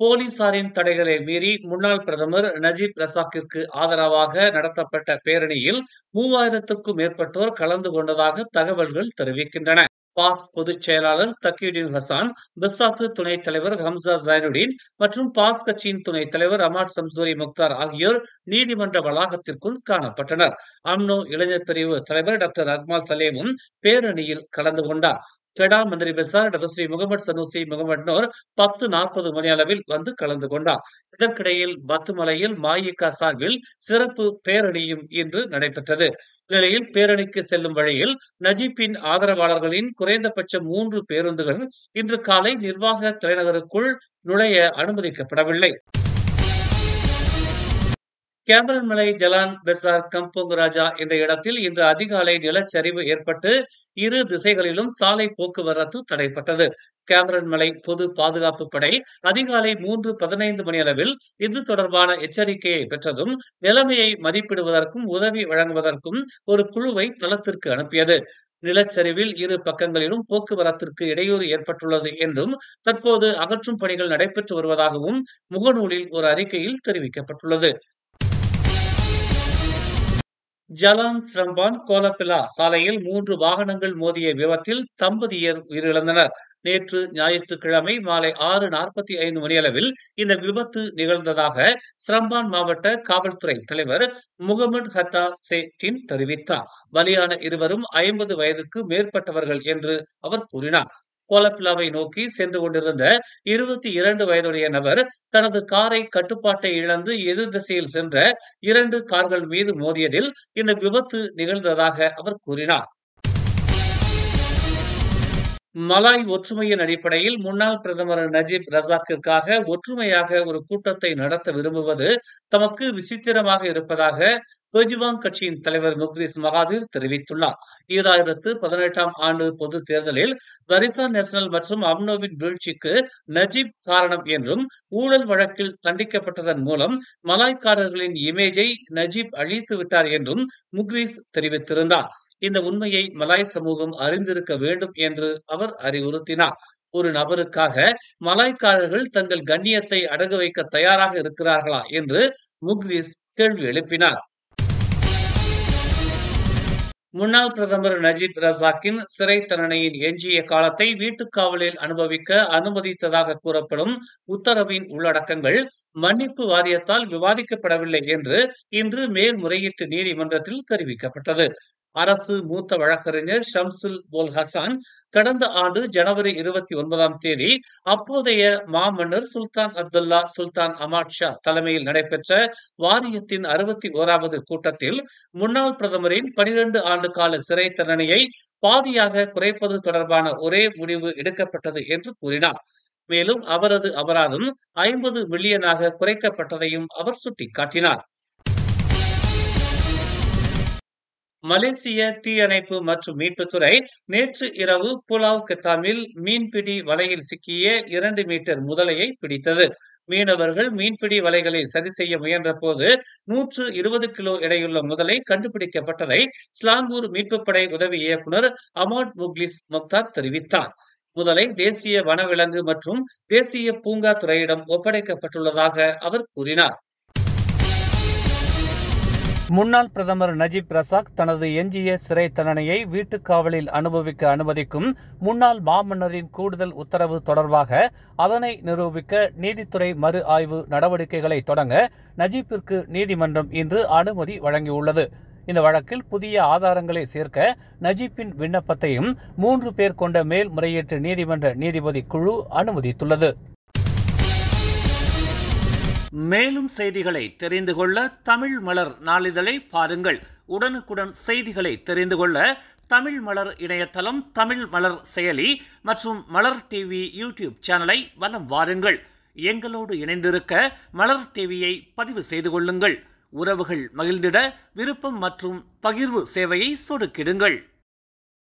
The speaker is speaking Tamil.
போலீசாரின் தடைகளை மீறி முன்னாள் பிரதமர் நஜீப் ரசாக்கிற்கு ஆதரவாக நடத்தப்பட்ட பேரணியில் 3000க்கும் மேற்பட்டோர் கலந்து கொண்டதாக தகவல்கள் தெரிவிக்கின்றன. பாஸ் பொதுச் செயலாளர் தக்கீயுddin ஹசான், பிஸ்வாத்து துணைத் தலைவர் ஹம்சா ஜைனுடீன் மற்றும் பாஸ் கட்சியின் துணைத் தலைவர் அமாட் சம்சூரி முக்தார் ஆகியோர் நீதிமன்ற வளாகத்திற்குள் காணப்பட்டனர். அம்னோ இளைஞர் பிரிவு தலைவர் டாக்டர் அக்மால் சலேமும் பேரணியில் கலந்து கொண்டார். கெடா மந்திரி பெசார் டதஸ்ரீ முகமது சனூசி முகமது நூர் 10:40 மணி அளவில் வந்து கலந்து கொண்டார். இதற்கிடையில் பத்துமலையில் மஇக சார்பில் சிறப்பு பேரணியும் இன்று நடைபெற்றது. இந்நிலையில் பேரணிக்கு செல்லும் வழியில் நஜீப்பின் ஆதரவாளர்களின் குறைந்தபட்சம் 3 பேருந்துகள் இன்று காலை நிர்வாக தலைநகருக்குள் நுழைய அனுமதிக்கப்படவில்லை. கேமரன் மலை ஜலான் பெசார் கம்போங் ராஜா என்ற இடத்தில் இன்று அதிகாலை நிலச்சரிவு ஏற்பட்டு இரு திசைகளிலும் சாலை போக்குவரத்து தடைப்பட்டது. கேமரன் மலை பொது பாதுகாப்பு படை அதிகாலை 3:15 மணி அளவில் இது தொடர்பான எச்சரிக்கையை பெற்றதும் நிலைமையை மதிப்பிடுவதற்கும் உதவி வழங்குவதற்கும் ஒரு குழுவை தளத்திற்கு அனுப்பியது. நிலச்சரிவில் இரு பக்கங்களிலும் போக்குவரத்திற்கு இடையூறு ஏற்பட்டுள்ளது என்றும் தற்போது அகற்றும் பணிகள் நடைபெற்று வருவதாகவும் முகநூலில் ஒரு அறிக்கையில் தெரிவிக்கப்பட்டுள்ளது. ஜலான் ஸ்ரம்பான் கோலபிலா சாலையில் 3 வாகனங்கள் மோதிய விபத்தில் தம்பதியர் உயிரிழந்தனர். நேற்று ஞாயிற்றுக்கிழமை மாலை 6:45 மணியளவில் இந்த விபத்து நிகழ்ந்ததாக ஸ்ரம்பான் மாவட்ட காவல்துறை தலைவர் முகமது ஹத்தா சேட்டின் தெரிவித்தார். பலியான இருவரும் 50 வயதுக்கு மேற்பட்டவர்கள் என்று அவர் கூறினார். கோலபிலாவை நோக்கி சென்று கொண்டிருந்த 22 வயதுடைய நபர் தனது காரை கட்டுப்பாட்டை இழந்து எதிர் திசையில் சென்ற 2 கார்கள் மீது மோதியதில் இந்த விபத்து நிகழ்ந்ததாக அவர் கூறினார். மலாய் ஒற்றுமையின் அடிப்படையில் முன்னாள் பிரதமர் நஜீப் ரசாக்கிற்காக ஒற்றுமையாக ஒரு கூட்டத்தை நடத்த விரும்புவது தமக்கு விசித்திரமாக இருப்பதாக பெஜுவாங் கட்சியின் தலைவர் முக்ரிஸ் மகாதிர் தெரிவித்துள்ளார். 2018 ஆண்டு பொது தேர்தலில் பரிசான் நேஷனல் மற்றும் அம்னோவின் வீழ்ச்சிக்கு நஜீப் காரணம் என்றும் ஊழல் வழக்கில் தண்டிக்கப்பட்டதன் மூலம் மலாய்க்காரர்களின் இமேஜை நஜீப் அழித்து விட்டார் என்றும் முக்ரிஸ் தெரிவித்திருந்தார். இந்த உண்மையை மலாய் சமூகம் அறிந்திருக்க வேண்டும் என்று அவர் அறிவுறுத்தினார். ஒரு நபருக்காக மலாய்க்காரர்கள் தங்கள் கண்ணியத்தை அடகு வைக்க தயாராக இருக்கிறார்களா என்று முக்ரிஸ் கேள்வி எழுப்பினார். முன்னாள் பிரதமர் நஜீப் ரசாக்கின் சிறை தண்டனையின் எஞ்சிய காலத்தை வீட்டுக்காவலில் அனுபவிக்க அனுமதித்ததாக கூறப்படும் உத்தரவின் உள்ளடக்கங்கள் மன்னிப்பு வாரியத்தால் விவாதிக்கப்படவில்லை என்று இன்று மேல்முறையீட்டு நீதிமன்றத்தில் தெரிவிக்கப்பட்டது. அரசு மூத்த வழக்கறிஞர் ஷம்சுல் போல் ஹசான் கடந்த ஆண்டு ஜனவரி 29ஆம் தேதி அப்போதைய மாமன்னர் சுல்தான் அப்துல்லா சுல்தான் அமாட் ஷா தலைமையில் நடைபெற்ற வாரியத்தின் 61வது கூட்டத்தில் முன்னாள் பிரதமரின் 12 ஆண்டு கால சிறை தண்டனையை பாதியாக குறைப்பது தொடர்பான ஒரே முடிவு எடுக்கப்பட்டது என்று கூறினார். மேலும் அவரது அபராதம் 50 மில்லியனாக குறைக்கப்பட்டதையும் அவர் சுட்டிக்காட்டினார். மலேசிய தீயணைப்பு மற்றும் மீட்புத்துறை நேற்று இரவு புலாவ் கெத்தாமில் மீன்பிடி வலையில் சிக்கிய 2 மீட்டர் முதலையை பிடித்தது. மீனவர்கள் மீன்பிடி வலைகளை சரி செய்ய முயன்ற போது 120 கிலோ எடையுள்ள முதலை கண்டுபிடிக்கப்பட்டதை ஸ்லாங்கூர் மீட்புப்படை உதவி இயக்குநர் அமாட் முக்லிஸ் முக்தார் தெரிவித்தார். முதலை தேசிய வனவிலங்கு மற்றும் தேசிய பூங்கா துறையிடம் ஒப்படைக்கப்பட்டுள்ளதாக அவர் கூறினார். முன்னாள் பிரதமர் நஜீப் ரசாக் தனது எஞ்சிய சிறை தண்டனையை வீட்டுக்காவலில் அனுபவிக்க அனுமதிக்கும் முன்னாள் மாமன்னரின் கூடுதல் உத்தரவு தொடர்பாக அதனை நிரூபிக்க நீதித்துறை மறு ஆய்வு நடவடிக்கைகளை தொடங்க நஜீப்பிற்கு நீதிமன்றம் இன்று அனுமதி வழங்கியுள்ளது. இந்த வழக்கில் புதிய ஆதாரங்களை சேர்க்க நஜீப்பின் விண்ணப்பத்தையும் 3 பேர் கொண்ட மேல்முறையீட்டு நீதிமன்ற நீதிபதி குழு அனுமதித்துள்ளது. மேலும் செய்திகளை தெரிந்து கொள்ள தமிழ் மலர் நாளிதழை பாருங்கள். உடனுக்குடன் செய்திகளை தெரிந்து கொள்ள தமிழ் மலர் இணையதளம், தமிழ் மலர் செயலி மற்றும் மலர் டிவி யூடியூப் சேனலை வலம் வாருங்கள். எங்களோடு இணைந்திருக்க மலர் டிவியை பதிவு செய்து கொள்ளுங்கள். உறவுகள் மகிழ்ந்திட விருப்பம் மற்றும் பகிர்வு சேவையை சொடுக்கிடுங்கள்.